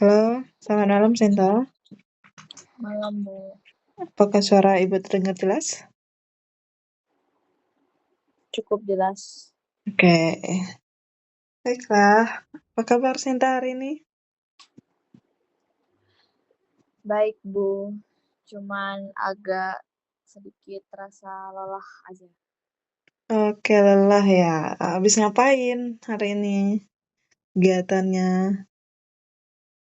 Halo, selamat malam Senta. Malam, Bu. Apakah suara Ibu terdengar jelas? Cukup jelas. Oke, baiklah. Apa kabar Senta hari ini? Baik, Bu. Cuman agak sedikit terasa lelah aja. Oke, lelah ya. Habis ngapain hari ini kegiatannya?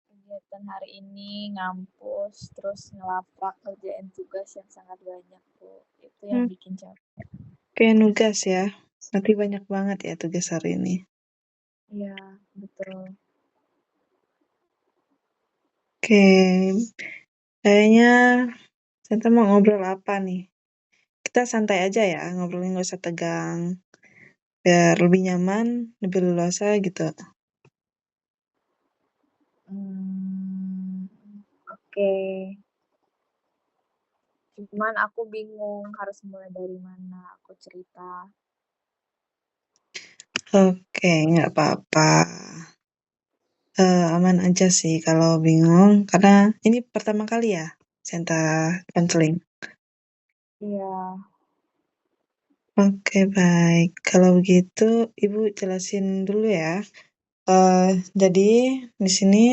Kegiatan hari ini ngampus, terus ngelaprak kerjaan tugas yang sangat banyak, Bu. Itu yang Hmm, bikin capek. kayak nugas ya. Nanti banyak banget ya tugas hari ini. Iya, betul. Oke, kayaknya Senta mau ngobrol apa nih? Kita santai aja ya, ngobrolnya nggak usah tegang. Biar lebih nyaman, lebih leluasa gitu. Hmm, oke. Cuman aku bingung harus mulai dari mana aku cerita. Oke, nggak apa-apa. Aman aja sih kalau bingung, karena ini pertama kali ya Senta konseling. Iya. Oke, baik. Kalau begitu Ibu jelasin dulu ya. Eh, jadi di sini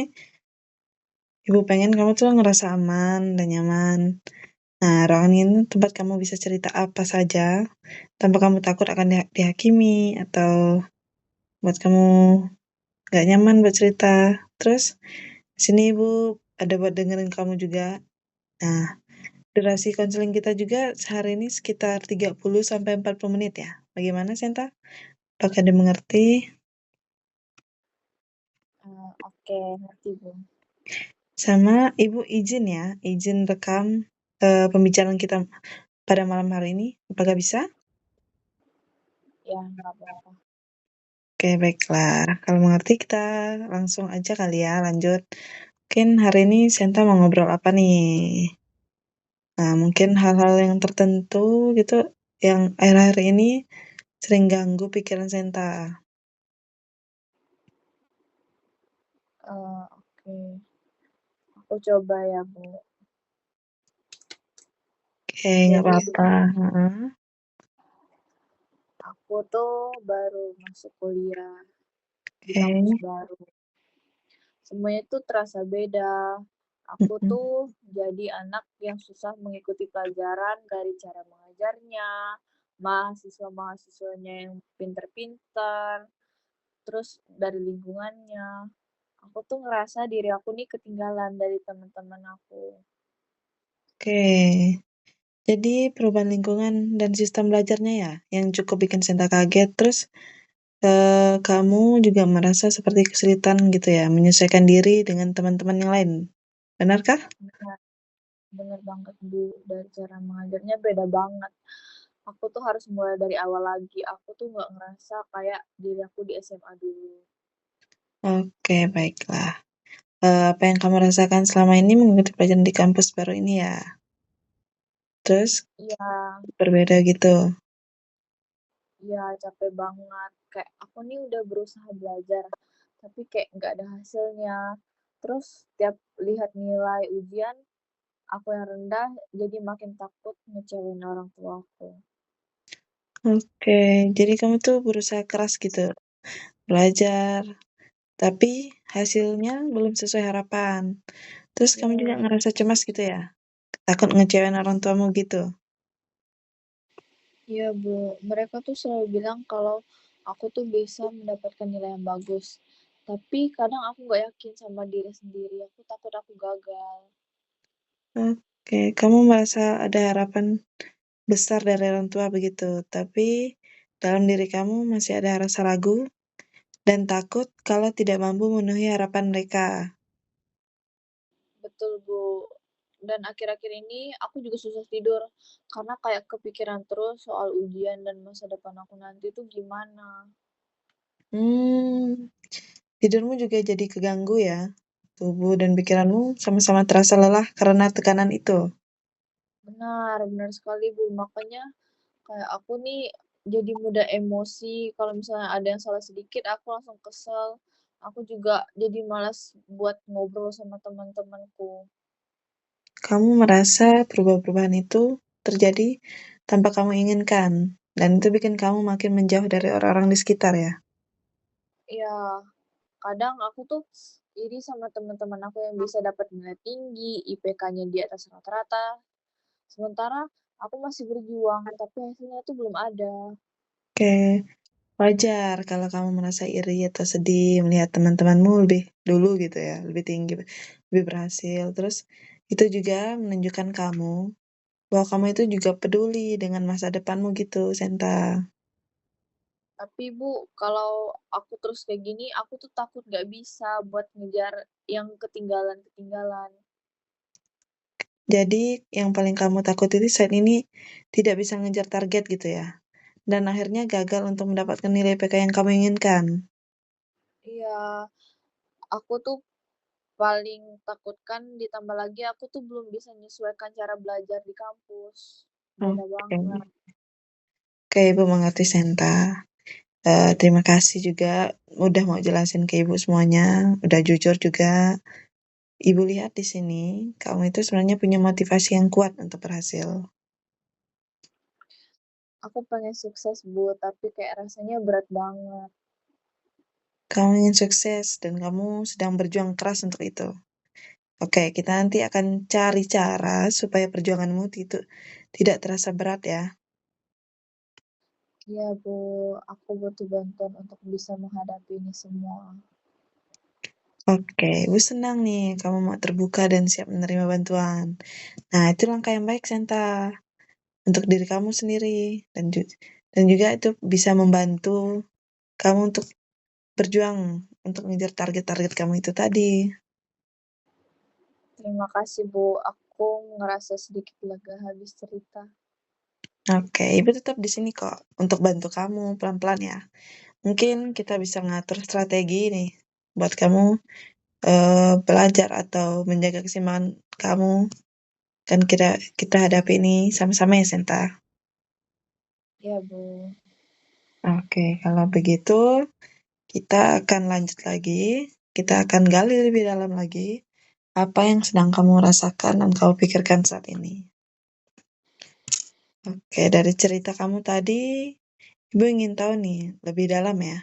Ibu pengen kamu tuh ngerasa aman dan nyaman. Nah, ruangan ini tempat kamu bisa cerita apa saja tanpa kamu takut akan dihakimi atau buat kamu gak nyaman buat cerita. Terus di sini Ibu ada buat dengerin kamu juga. Nah, durasi konseling kita juga sehari ini sekitar 30 sampai 40 menit ya. Bagaimana, Senta? Apakah dimengerti? Oke, ngerti, Bu. Sama Ibu izin ya, izin rekam pembicaraan kita pada malam hari ini. Apakah bisa? Ya, nggak apa-apa. Oke, baiklah. Kalau mengerti kita langsung aja kali ya, lanjut. Mungkin hari ini Senta mau ngobrol apa nih? Nah, mungkin hal-hal yang tertentu gitu yang akhir-akhir ini sering ganggu pikiran Senta. Oke. Aku coba ya, Bu. Oke, nggak Jadi apa-apa. Heeh. aku tuh baru masuk kuliah di kampus Oke. baru. Semuanya tuh terasa beda. Aku Mm-mm. tuh jadi anak yang susah mengikuti pelajaran dari cara mengajarnya, mahasiswa-mahasiswanya yang pinter-pinter, terus dari lingkungannya. Aku tuh ngerasa diri aku nih ketinggalan dari teman-teman aku. Oke. Jadi perubahan lingkungan dan sistem belajarnya ya yang cukup bikin Sinta kaget. Terus kamu juga merasa seperti kesulitan gitu ya menyesuaikan diri dengan teman-teman yang lain. Benarkah? Benar, bener banget, Bu. Dari cara mengajarnya beda banget. Aku tuh harus mulai dari awal lagi. Aku tuh nggak ngerasa kayak diri aku di SMA dulu. Oke, baiklah. Apa yang kamu rasakan selama ini mengikuti pelajaran di kampus baru ini ya? Terus Iya, berbeda gitu. iya capek banget. Kayak aku nih udah berusaha belajar, tapi kayak nggak ada hasilnya. Terus tiap lihat nilai ujian, aku yang rendah, jadi makin takut ngecewain orang tua aku. Oke, jadi kamu tuh berusaha keras gitu belajar, tapi hasilnya belum sesuai harapan. Terus kamu juga Iya, ngerasa cemas gitu ya? Takut ngecewain orang tuamu gitu. iya Bu. Mereka tuh selalu bilang kalau aku tuh bisa mendapatkan nilai yang bagus. Tapi kadang aku nggak yakin sama diri sendiri. Aku takut aku gagal. Oke, kamu merasa ada harapan besar dari orang tua begitu, tapi dalam diri kamu masih ada rasa ragu dan takut kalau tidak mampu memenuhi harapan mereka. Betul, Bu. Dan akhir-akhir ini aku juga susah tidur karena kayak kepikiran terus soal ujian dan masa depan aku nanti tuh gimana. Hmm, tidurmu juga jadi keganggu ya. Tubuh dan pikiranmu sama-sama terasa lelah karena tekanan itu. Benar, benar sekali, Bu. Makanya kayak aku nih jadi mudah emosi. Kalau misalnya ada yang salah sedikit, aku langsung kesel. Aku juga jadi malas buat ngobrol sama teman-temanku. Kamu merasa perubahan-perubahan itu terjadi tanpa kamu inginkan, dan itu bikin kamu makin menjauh dari orang-orang di sekitar ya? Ya, kadang aku tuh iri sama teman-teman aku yang bisa dapat nilai tinggi, IPK-nya di atas rata-rata. Sementara aku masih berjuang, tapi hasilnya tuh belum ada. Oke, wajar kalau kamu merasa iri atau sedih melihat teman-temanmu lebih dulu gitu ya, lebih tinggi, lebih berhasil. Terus itu juga menunjukkan kamu bahwa kamu itu juga peduli dengan masa depanmu gitu, Senta. Tapi Bu, kalau aku terus kayak gini, aku tuh takut gak bisa buat ngejar yang ketinggalan-ketinggalan. Jadi yang paling kamu takut itu saat ini tidak bisa ngejar target gitu ya. Dan akhirnya gagal untuk mendapatkan nilai PK yang kamu inginkan. Iya, aku tuh paling takutkan ditambah lagi aku tuh belum bisa menyesuaikan cara belajar di kampus. Beda Oke, banget. oke Ibu mengerti Senta. Terima kasih juga udah mau jelasin ke Ibu semuanya, udah jujur juga. Ibu lihat di sini, kamu itu sebenarnya punya motivasi yang kuat untuk berhasil. Aku pengen sukses, Bu, tapi kayak rasanya berat banget. Kamu ingin sukses dan kamu sedang berjuang keras untuk itu. Oke, kita nanti akan cari cara supaya perjuanganmu itu tidak terasa berat ya. Iya, Bu, aku butuh bantuan untuk bisa menghadapi ini semua. Oke, Ibu senang nih kamu mau terbuka dan siap menerima bantuan. Nah, itu langkah yang baik, Senta, untuk diri kamu sendiri dan juga itu bisa membantu kamu untuk berjuang untuk ngejar target-target kamu itu tadi. Terima kasih, Bu. Aku ngerasa sedikit lega habis cerita. Oke, Ibu tetap di sini kok untuk bantu kamu pelan-pelan ya. Mungkin kita bisa ngatur strategi nih buat kamu belajar atau menjaga keseimbangan kamu. Kan kita kita hadapi ini sama-sama ya, Senta. Ya, Bu. Oke, kalau begitu kita akan lanjut lagi. Kita akan gali lebih dalam lagi apa yang sedang kamu rasakan dan kamu pikirkan saat ini. Oke, dari cerita kamu tadi, Ibu ingin tahu nih lebih dalam ya.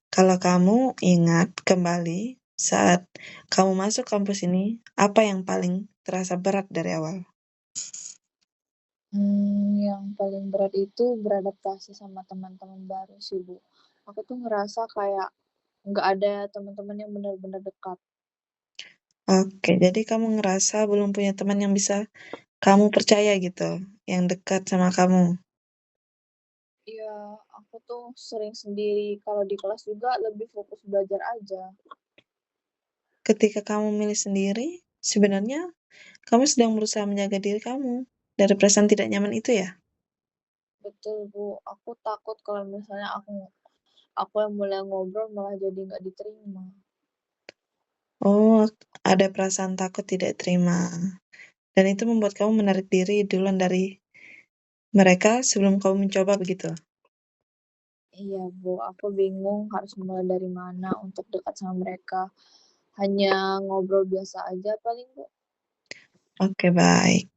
Kalau kamu ingat kembali saat kamu masuk kampus ini, apa yang paling terasa berat dari awal? Yang paling berat itu beradaptasi sama teman-teman baru sih, Bu. Aku tuh ngerasa kayak nggak ada teman-teman yang benar-benar dekat. Oke, jadi kamu ngerasa belum punya teman yang bisa kamu percaya gitu, yang dekat sama kamu. Iya, aku tuh sering sendiri. Kalau di kelas juga lebih fokus belajar aja. Ketika kamu milih sendiri, sebenarnya kamu sedang berusaha menjaga diri kamu dari perasaan tidak nyaman itu ya? Betul, Bu. Aku takut kalau misalnya aku yang mulai ngobrol malah jadi nggak diterima. Oh, ada perasaan takut tidak terima. Dan itu membuat kamu menarik diri duluan dari mereka sebelum kamu mencoba begitu. Iya, Bu. Aku bingung harus mulai dari mana untuk dekat sama mereka. Hanya ngobrol biasa aja paling, Bu. Oke, baik.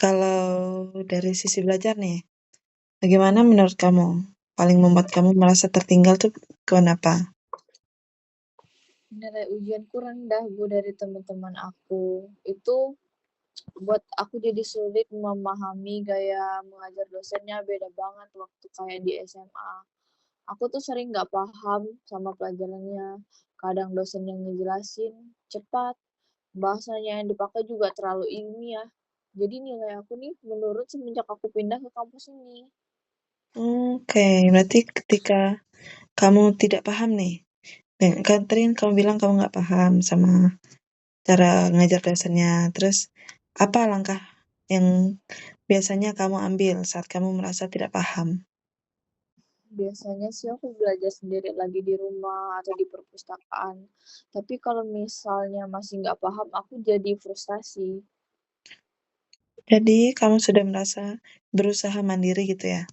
Kalau dari sisi belajar nih, bagaimana menurut kamu? Paling membuat kamu merasa tertinggal tuh kenapa? Nilai ujianku rendah, Bu, dari teman-teman aku. Itu buat aku jadi sulit memahami gaya mengajar dosennya beda banget waktu kayak di SMA. Aku tuh sering nggak paham sama pelajarannya. Kadang dosen yang ngejelasin cepat, bahasanya yang dipakai juga terlalu ilmiah. Jadi nilai aku nih menurun semenjak aku pindah ke kampus ini. Oke, berarti ketika kamu tidak paham nih, kan tadi kan kamu bilang kamu nggak paham sama cara ngajar dosennya. Terus apa langkah yang biasanya kamu ambil saat kamu merasa tidak paham? Biasanya sih aku belajar sendiri lagi di rumah atau di perpustakaan. Tapi kalau misalnya masih nggak paham, aku jadi frustasi. Jadi kamu sudah merasa berusaha mandiri gitu ya,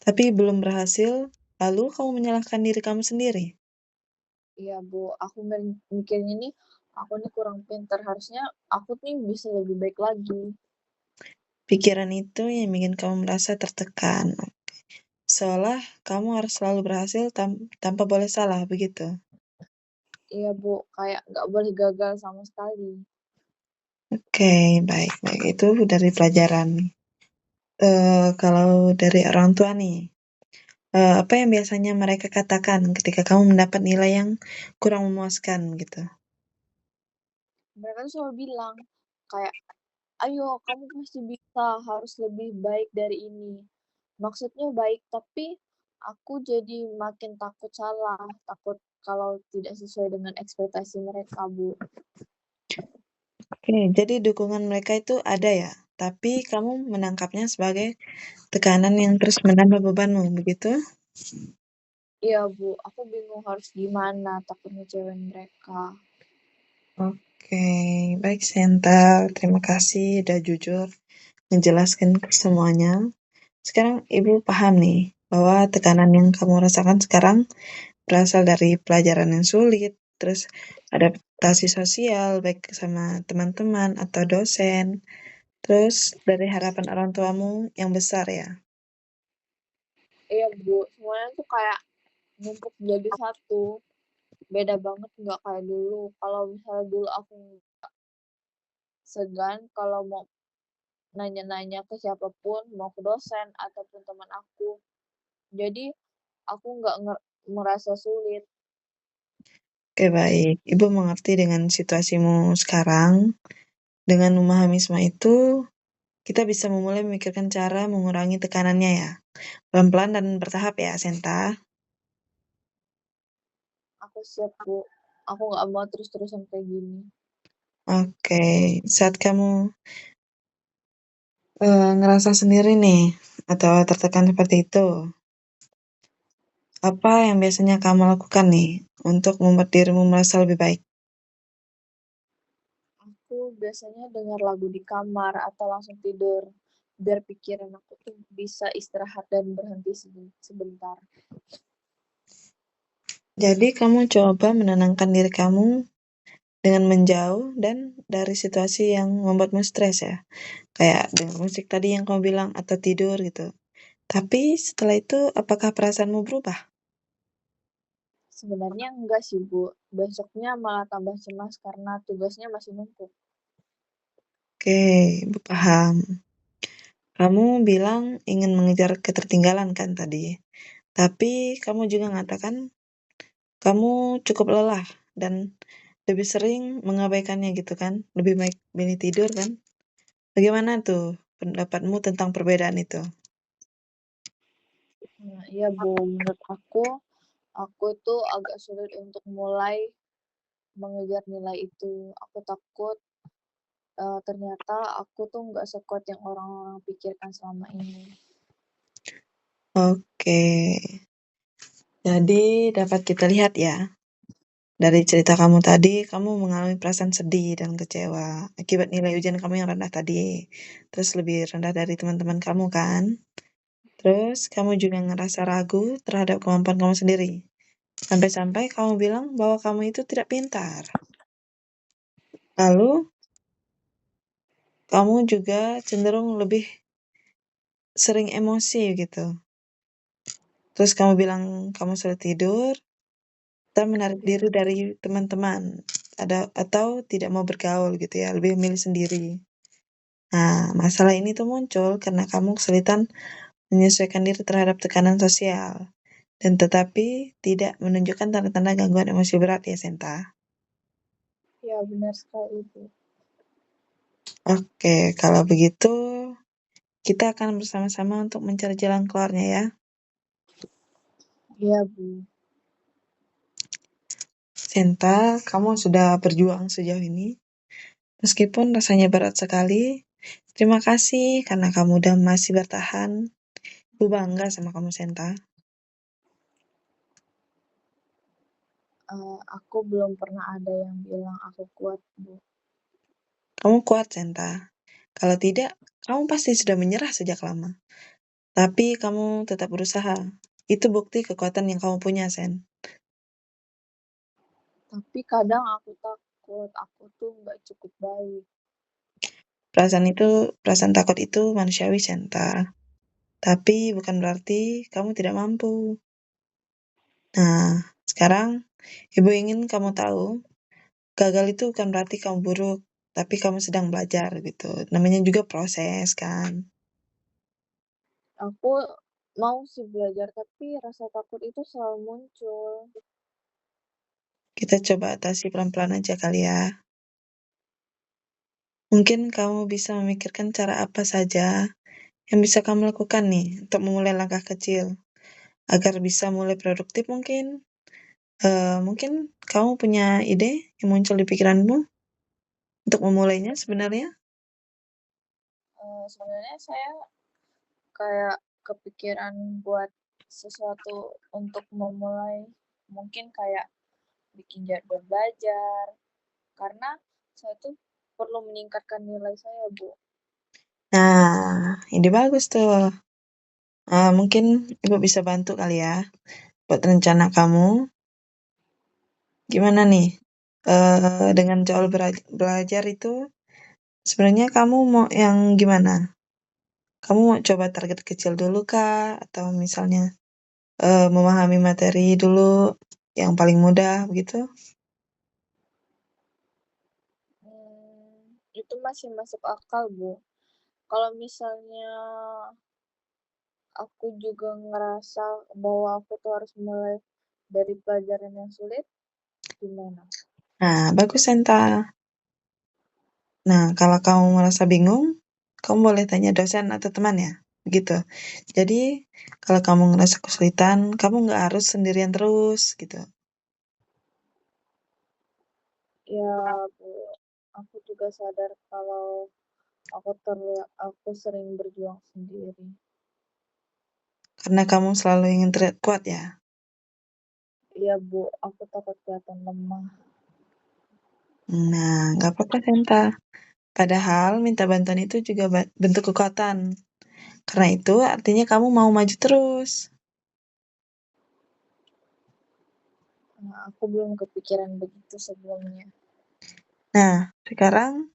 tapi belum berhasil, lalu kamu menyalahkan diri kamu sendiri. Iya, Bu, aku mikirnya nih, aku nih kurang pintar, harusnya aku nih bisa lebih baik lagi. Pikiran itu yang bikin kamu merasa tertekan. Seolah kamu harus selalu berhasil tanpa boleh salah, begitu. Iya, Bu, kayak nggak boleh gagal sama sekali. Oke, baik, baik. Itu dari pelajaran. Kalau dari orang tua nih, apa yang biasanya mereka katakan ketika kamu mendapat nilai yang kurang memuaskan gitu? Mereka tuh selalu bilang, kayak, ayo kamu pasti bisa, harus lebih baik dari ini. Maksudnya baik, tapi aku jadi makin takut salah, takut kalau tidak sesuai dengan ekspektasi mereka, Bu. Oke, jadi dukungan mereka itu ada ya, tapi kamu menangkapnya sebagai tekanan yang terus menambah bebanmu, begitu? Iya, Bu, aku bingung harus gimana, takut ngecewain mereka. Oke, baik Senta, terima kasih udah jujur menjelaskan semuanya. Sekarang Ibu paham nih bahwa tekanan yang kamu rasakan sekarang berasal dari pelajaran yang sulit, terus adaptasi sosial baik sama teman-teman atau dosen, terus dari harapan orang tuamu yang besar ya. Iya, Bu, semuanya tuh kayak numpuk jadi satu. Beda banget nggak kayak dulu. Kalau misalnya dulu aku segan kalau mau nanya-nanya ke siapapun, mau ke dosen ataupun teman aku. Jadi aku nggak merasa sulit. Oke, baik. Ibu mengerti dengan situasimu sekarang. Dengan memahami semua itu, kita bisa memulai memikirkan cara mengurangi tekanannya ya. Pelan-pelan dan bertahap ya, Senta. Aku siap, Bu. Aku nggak mau terus-terusan kayak gini. Oke, saat kamu ngerasa sendiri nih, atau tertekan seperti itu, apa yang biasanya kamu lakukan nih untuk membuat dirimu merasa lebih baik? Aku biasanya dengar lagu di kamar atau langsung tidur biar pikiran aku tuh bisa istirahat dan berhenti sebentar. Jadi kamu coba menenangkan diri kamu dengan menjauh dan dari situasi yang membuatmu stres ya. Kayak dengan musik tadi yang kamu bilang atau tidur gitu. Tapi setelah itu apakah perasaanmu berubah? Sebenarnya enggak sih, Bu. Besoknya malah tambah cemas karena tugasnya masih numpuk. Oke, Ibu paham. Kamu bilang ingin mengejar ketertinggalan kan tadi. Tapi kamu juga mengatakan kamu cukup lelah dan lebih sering mengabaikannya gitu kan. Lebih baik milih tidur kan. Bagaimana tuh pendapatmu tentang perbedaan itu? Nah, iya, Bu. Menurut aku tuh agak sulit untuk mulai mengejar nilai itu. Aku takut ternyata aku tuh nggak sekuat yang orang-orang pikirkan selama ini. Oke, jadi dapat kita lihat ya, dari cerita kamu tadi, kamu mengalami perasaan sedih dan kecewa akibat nilai ujian kamu yang rendah tadi. Terus lebih rendah dari teman-teman kamu kan? Terus kamu juga ngerasa ragu terhadap kemampuan kamu sendiri. Sampai-sampai kamu bilang bahwa kamu itu tidak pintar. Lalu kamu juga cenderung lebih sering emosi gitu. Terus kamu bilang kamu sudah tidur, atau menarik Iya, diri dari teman-teman, atau tidak mau bergaul gitu ya, lebih memilih sendiri. Nah, masalah ini tuh muncul karena kamu kesulitan menyesuaikan diri terhadap tekanan sosial, dan tetapi tidak menunjukkan tanda-tanda gangguan emosi berat ya, Senta. iya benar sekali itu. Oke, kalau begitu kita akan bersama-sama untuk mencari jalan keluarnya ya. Iya, Bu. Senta, kamu sudah berjuang sejauh ini. Meskipun rasanya berat sekali, terima kasih karena kamu udah masih bertahan. Aku bangga sama kamu, Senta. Aku belum pernah ada yang bilang aku kuat, Bu. Kamu kuat, Senta. Kalau tidak, kamu pasti sudah menyerah sejak lama. Tapi kamu tetap berusaha. Itu bukti kekuatan yang kamu punya, Sen. Tapi kadang aku takut, aku tuh nggak cukup baik. Perasaan takut itu manusiawi, Senta. Tapi bukan berarti kamu tidak mampu. Nah, sekarang Ibu ingin kamu tahu, gagal itu bukan berarti kamu buruk, tapi kamu sedang belajar gitu. Namanya juga proses kan. Aku mau sih belajar, tapi rasa takut itu selalu muncul. Kita coba atasi pelan-pelan aja kali ya. Mungkin kamu bisa memikirkan cara apa saja yang bisa kamu lakukan nih untuk memulai langkah kecil agar bisa mulai produktif mungkin. Mungkin kamu punya ide yang muncul di pikiranmu untuk memulainya sebenarnya? Sebenarnya saya kayak kepikiran buat sesuatu untuk memulai, mungkin kayak bikin jadwal belajar, karena saya tuh perlu meningkatkan nilai saya, Bu. Nah, ide bagus tuh. Mungkin Ibu bisa bantu kali ya buat rencana kamu. Gimana nih? Dengan jadwal belajar itu sebenarnya kamu mau yang gimana? Kamu mau coba target kecil dulu kah? Atau misalnya memahami materi dulu yang paling mudah begitu? Itu masih masuk akal, Bu. Kalau misalnya aku juga ngerasa bahwa aku tuh harus mulai dari pelajaran yang sulit, gimana? Nah, bagus Senta. Nah, kalau kamu merasa bingung, kamu boleh tanya dosen atau teman ya, begitu. Jadi, kalau kamu ngerasa kesulitan, kamu nggak harus sendirian terus, gitu. Ya, Bu, aku juga sadar kalau aku sering berjuang sendiri. Karena kamu selalu ingin terlihat kuat ya. Iya, Bu, aku takut kelihatan lemah. Nah, nggak apa-apa Senta. Padahal minta bantuan itu juga bentuk kekuatan. Karena itu artinya kamu mau maju terus. Nah, aku belum kepikiran begitu sebelumnya. Nah, sekarang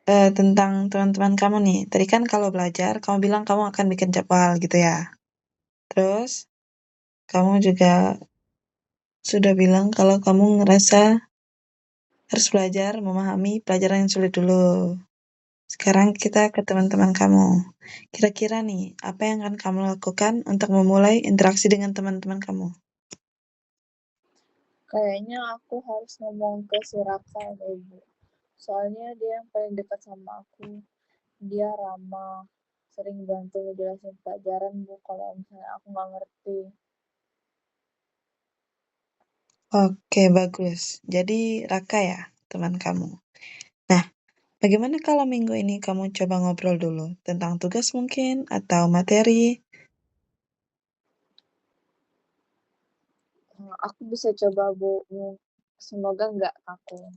tentang teman-teman kamu nih. Tadi kan kalau belajar, kamu bilang kamu akan bikin jadwal gitu ya. Terus, kamu juga sudah bilang kalau kamu ngerasa harus belajar memahami pelajaran yang sulit dulu. Sekarang kita ke teman-teman kamu. Kira-kira nih, apa yang akan kamu lakukan untuk memulai interaksi dengan teman-teman kamu? Kayaknya aku harus ngomong ke si Raka deh, Bu. Soalnya dia yang paling dekat sama aku. Dia ramah, sering bantu ngejelasin pelajaran, Bu, kalau misalnya aku nggak ngerti. Oke, bagus. Jadi Raka ya, teman kamu. Nah, bagaimana kalau minggu ini kamu coba ngobrol dulu tentang tugas mungkin atau materi? Aku bisa coba, Bu. Semoga nggak kaku.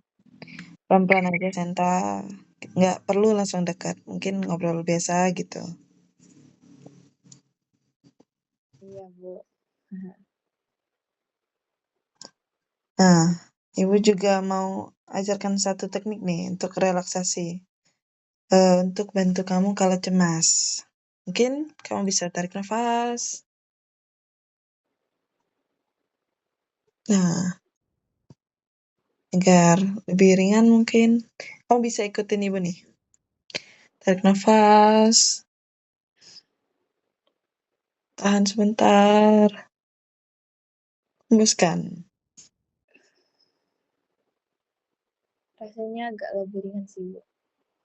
Pelan-pelan aja, Senta. Nggak perlu langsung dekat. Mungkin ngobrol biasa gitu. Iya, Bu. Nah, Ibu juga mau ajarkan satu teknik nih untuk relaksasi. Untuk bantu kamu kalau cemas. Mungkin kamu bisa tarik nafas. Nah, agar lebih ringan mungkin. Kamu bisa ikutin Ibu nih. Tarik nafas. Tahan sebentar. Hembuskan. Rasanya agak lebih ringan sih, Bu.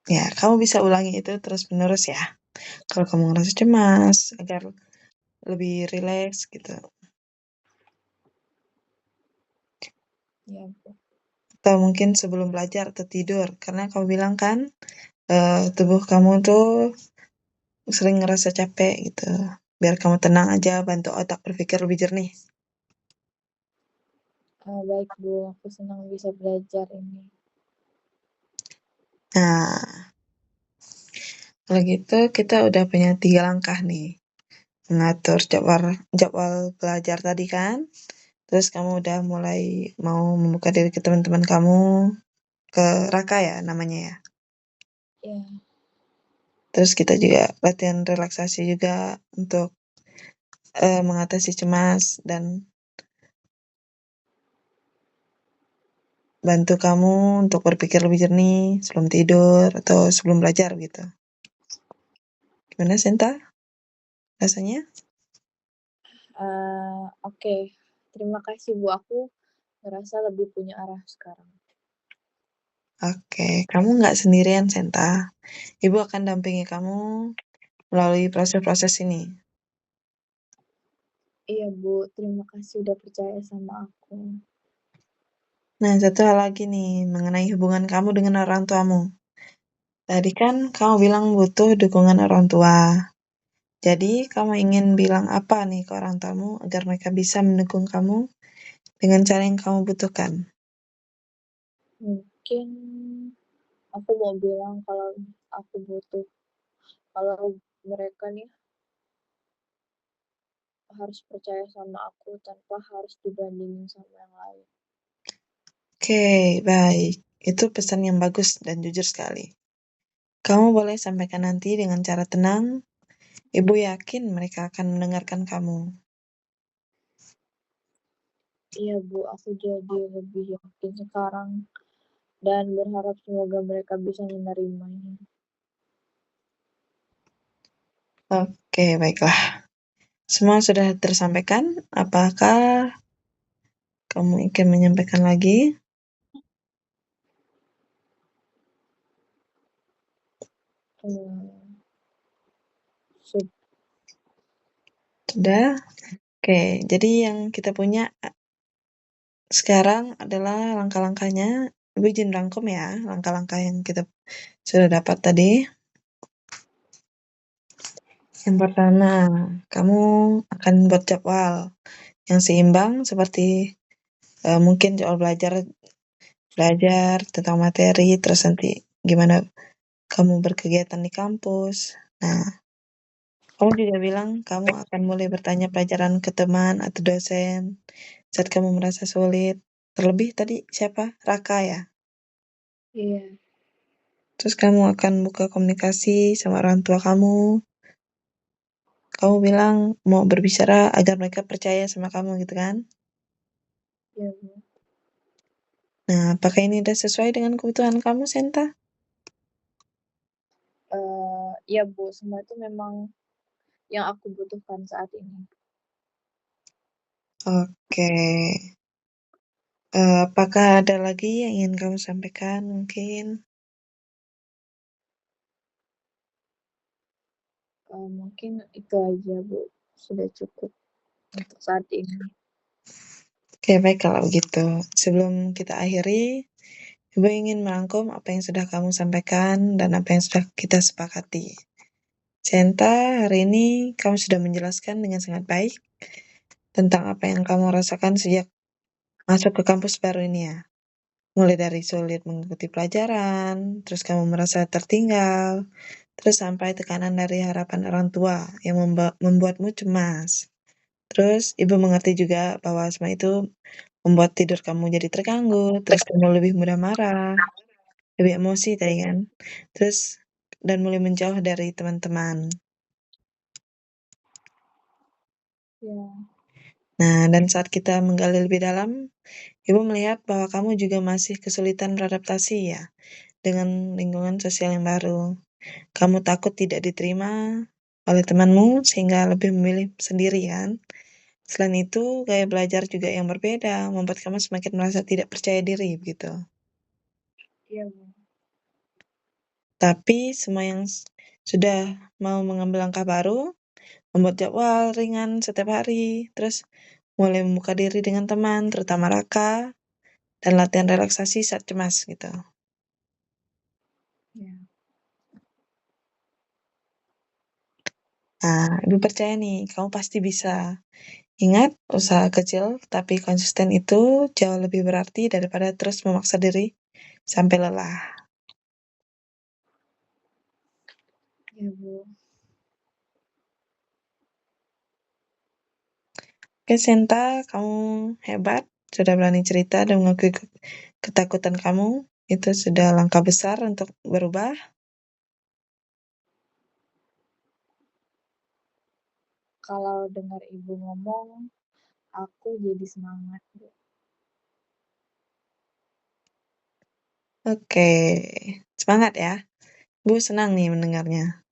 Ya, kamu bisa ulangi itu terus-menerus ya. Kalau kamu ngerasa cemas, agar lebih rileks gitu. Iya, Bu. Atau mungkin sebelum belajar atau tidur. Karena kamu bilang kan, tubuh kamu tuh sering ngerasa capek gitu. Biar kamu tenang aja, bantu otak berpikir lebih jernih. Baik, Bu. Aku senang bisa belajar ini. Nah, kalau gitu kita udah punya 3 langkah nih. Mengatur jadwal jadwal belajar tadi kan. terus kamu udah mulai mau membuka diri ke teman-teman kamu, ke Raka ya namanya ya. Ya, Terus kita juga latihan relaksasi juga untuk mengatasi cemas dan bantu kamu untuk berpikir lebih jernih sebelum tidur atau sebelum belajar gitu. Gimana Senta rasanya? oke. Terima kasih Bu, aku ngerasa lebih punya arah sekarang. Oke, kamu nggak sendirian Senta. Ibu akan dampingi kamu melalui proses-proses ini. Iya Bu, terima kasih udah percaya sama aku. Nah, satu hal lagi nih mengenai hubungan kamu dengan orang tuamu. Tadi kan kamu bilang butuh dukungan orang tua. Jadi, kamu ingin bilang apa nih ke orang tuamu agar mereka bisa mendukung kamu dengan cara yang kamu butuhkan? Mungkin aku mau bilang kalau aku butuh, kalau mereka nih harus percaya sama aku tanpa harus dibandingin sama yang lain. Oke, baik. Itu pesan yang bagus dan jujur sekali. Kamu boleh sampaikan nanti dengan cara tenang. Ibu yakin mereka akan mendengarkan kamu. Iya Bu, aku jadi lebih yakin sekarang dan berharap semoga mereka bisa menerimanya. Oke, baiklah. Semua sudah tersampaikan. Apakah kamu ingin menyampaikan lagi? Hmm, Sudah? Oke, jadi yang kita punya sekarang adalah langkah-langkahnya. Ibu izin rangkum ya, langkah-langkah yang kita sudah dapat tadi. Yang pertama, kamu akan buat jadwal yang seimbang seperti mungkin soal belajar tentang materi, terus nanti gimana kamu berkegiatan di kampus. Nah, kamu juga bilang kamu akan mulai bertanya pelajaran ke teman atau dosen saat kamu merasa sulit. Terlebih tadi siapa? Raka ya. iya, Terus kamu akan buka komunikasi sama orang tua kamu. Kamu bilang mau berbicara agar mereka percaya sama kamu gitu kan. iya Bu. Nah, apakah ini udah sesuai dengan kebutuhan kamu, Senta? Iya Bu, semua itu memang yang aku butuhkan saat ini. Oke. Apakah ada lagi yang ingin kamu sampaikan mungkin? Mungkin itu aja Bu, sudah cukup untuk saat ini. Oke, baik kalau begitu. Sebelum kita akhiri, Ibu ingin merangkum apa yang sudah kamu sampaikan dan apa yang sudah kita sepakati. Senta, hari ini kamu sudah menjelaskan dengan sangat baik tentang apa yang kamu rasakan sejak masuk ke kampus baru ini ya. Mulai dari sulit mengikuti pelajaran, terus kamu merasa tertinggal, terus sampai tekanan dari harapan orang tua yang membuatmu cemas. Terus ibu mengerti juga bahwa semua itu membuat tidur kamu jadi terganggu, terus kamu lebih mudah marah, lebih emosi tadi kan. Terus dan mulai menjauh dari teman-teman. Ya, Nah, dan saat kita menggali lebih dalam, ibu melihat bahwa kamu juga masih kesulitan beradaptasi ya dengan lingkungan sosial yang baru. Kamu takut tidak diterima oleh temanmu sehingga lebih memilih sendiri kan. Selain itu, gaya belajar juga yang berbeda membuat kamu semakin merasa tidak percaya diri begitu. iya Bu. Tapi semua yang sudah mau mengambil langkah baru, membuat jadwal ringan setiap hari, terus mulai membuka diri dengan teman, terutama Raka, dan latihan relaksasi saat cemas gitu. Ya, Nah, Ibu percaya nih, kamu pasti bisa. Ingat, usaha kecil tapi konsisten itu jauh lebih berarti daripada terus memaksa diri sampai lelah. iya Bu. Oke, Senta, kamu hebat, sudah berani cerita dan mengakui ketakutan kamu. Itu sudah langkah besar untuk berubah. Kalau dengar ibu ngomong, aku jadi semangat, Bu. Oke, semangat ya. Ibu senang nih mendengarnya.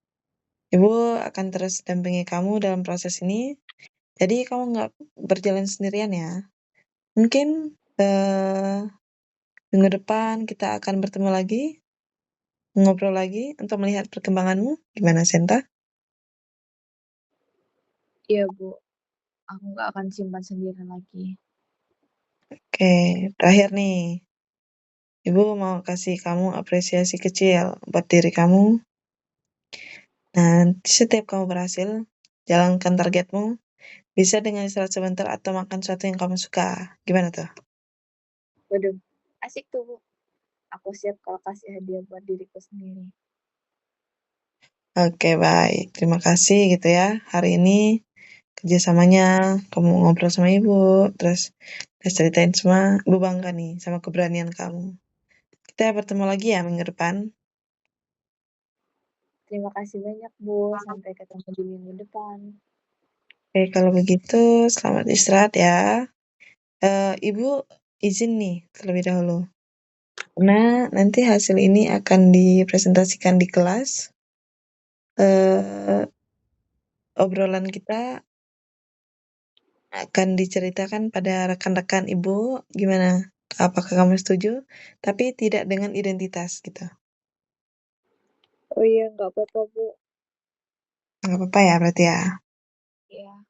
Ibu akan terus dampingi kamu dalam proses ini. Jadi kamu nggak berjalan sendirian ya. Mungkin minggu depan kita akan bertemu lagi, ngobrol lagi untuk melihat perkembanganmu. Gimana, Senta? Iya, Bu. Aku nggak akan simpan sendiri lagi. Oke, terakhir nih. Ibu mau kasih kamu apresiasi kecil buat diri kamu. Nah, setiap kamu berhasil jalankan targetmu, bisa dengan istirahat sebentar atau makan sesuatu yang kamu suka. Gimana tuh? Waduh, asik tuh, Bu. Aku siap kalau kasih hadiah buat diriku sendiri. Oke, baik. Terima kasih gitu ya. Hari ini kerjasamanya kamu ngobrol sama ibu, terus ceritain semua. Ibu bangga nih sama keberanian kamu. Kita bertemu lagi ya minggu depan. Terima kasih banyak, Bu. Sampai ketemu di minggu depan. Oke, kalau begitu selamat istirahat ya. Ibu izin nih terlebih dahulu. Karena nanti hasil ini akan dipresentasikan di kelas. Eh, Obrolan kita akan diceritakan pada rekan-rekan ibu. Gimana? Apakah kamu setuju? Tapi tidak dengan identitas gitu. Oh iya, nggak apa-apa, Bu. Nggak apa-apa ya berarti ya. Ya,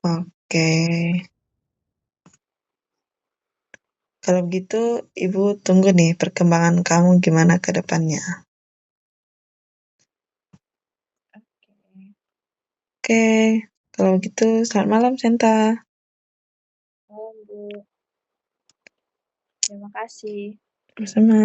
Oke. Kalau begitu, ibu tunggu nih perkembangan kamu gimana ke depannya. oke. Oke. Kalau begitu, selamat malam, Senta. Malam, Bu. Terima kasih. Bersama.